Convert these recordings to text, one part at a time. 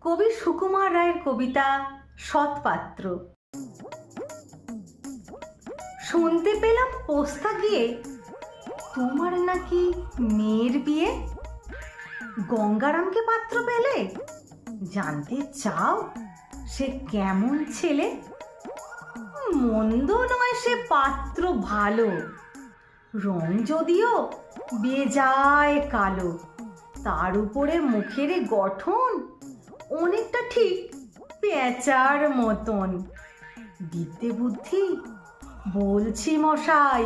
কবি সুকুমার রায়ের কবিতা সৎপাত্র। শুনতে পেলাম পোস্তা গিয়ে তোমার নাকি মেয়ের বিয়ে। গঙ্গারামকে পাত্র পেলে? জানতে চাও সে কেমন ছেলে? মন্দ নয় সে পাত্র, ভালো রং যদিও বেজায় কালো। তার উপরে মুখের গঠন অনেকটা ঠিক পেঁচার মতন। বিদ্যে বুদ্ধি বলছি মশাই,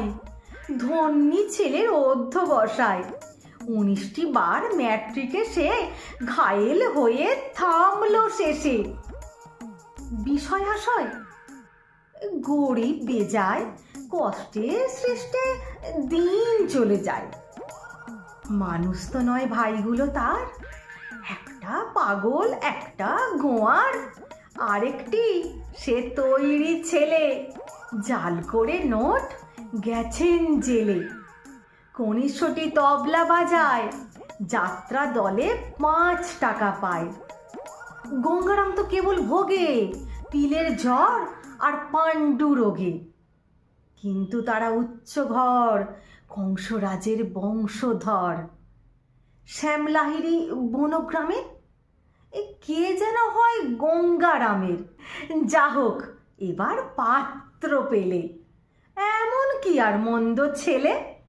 ধন্যী ছেলের অধ্যবসায়। 19টি বার ম্যাট্রিকে সে ঘায়েল হয়ে থামলো শেষে। বিষয় আশয় গরিব বেজায়, কষ্টে সৃষ্টে দিন চলে যায়। মানুষ তো নয় ভাইগুলো তার, একটা পাগল একটা গোয়ার, আরেকটি সে তৈরি ছেলে। জাল করে নোট গেছেন জেলে। কনিষ্ঠটি তবলা বাজায়, যাত্রা দলে 5 টাকা পায়। গঙ্গারাম তো কেবল ভোগে তিলের জ্বর আর পাণ্ডু রোগে। কিন্তু তারা উচ্চ ঘর, কংসরাজের বংশধর। শ্যামলাহিরি বনগ্রামে কে যেন হয় গঙ্গারামের। যা হোক, এবার পাত্র পেলে, এমন কি আর মন্দ ছেলে।